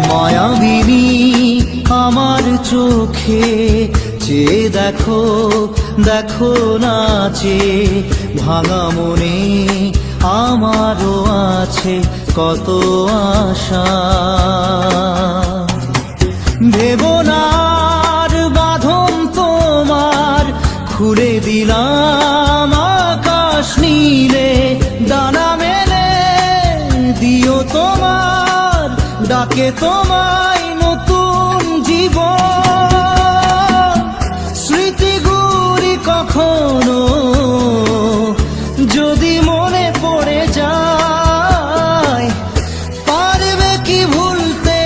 মায়াবিনী আমার চোখে চেয়ে দেখো, দেখো নাচে ভাঙা মনে আমারও আছে কত আশা। ভেবনার বাঁধন তোমার খুলে দিলাম আকাশ নীলে, ডানা মেলে দিও তোমার ডাকে তোমায় নতুন জীবন। স্মৃতিগুলি কখনো যদি মনে পড়ে যায়, পারবে কি ভুলতে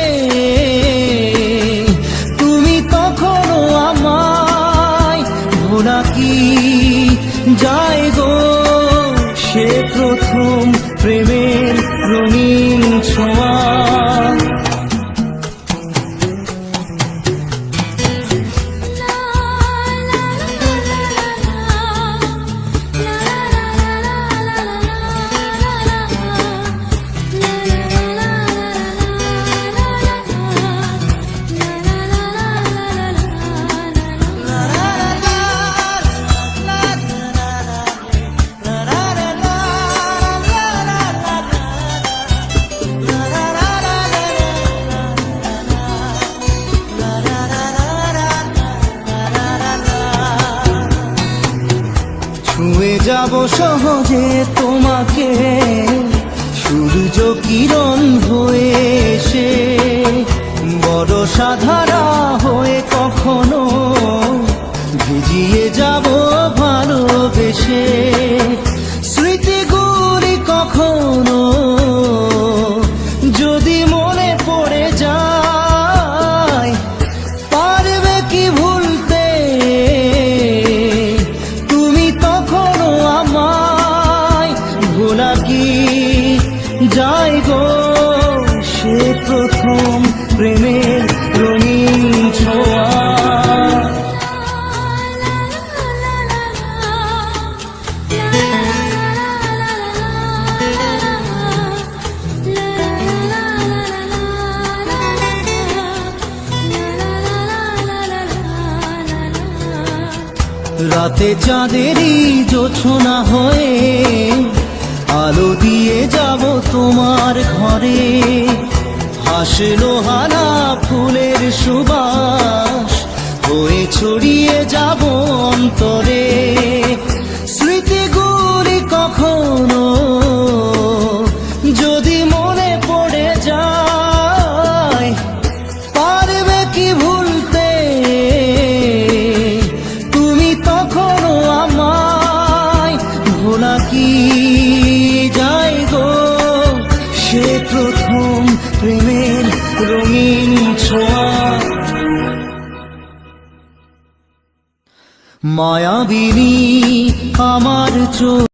তুমি তখনো আমায়? ভোলা কি যায় গো সে প্রথম প্রেমের রঙিন ছোঁয়া। ছুঁয়ে যাব সহজে তোমাকে সূর্য কিরণ হয়ে এসে, বড় সাধারা হয়ে কখনো ভিজিয়ে যাব ভালোবেসে। স্মৃতিগুলি কখনো যদি মনে পড়ে যায়, পারবে কি ভুলতে তুমি তখনো আমায়? ভোলা কি যায় গো সে প্রথম প্রেমের রঙিন ছোঁয়া। রাতে চাঁদেরই জোছনা হয়ে আলো দিয়ে যাব তোমার ঘরে, হাসলো হানা ফুলের সুবাস হয়ে ছড়িয়ে যাব অন্তরে। স্মৃতিগুলি কখনো যদি মনে পড়ে যায়, পারবে কি ভুলতে তুমি তখনো আমায়? ভোলা কি যায় গো সে প্রথম প্রেমের রঙিন ছোঁয়া। মায়াবিনী আমার চোখ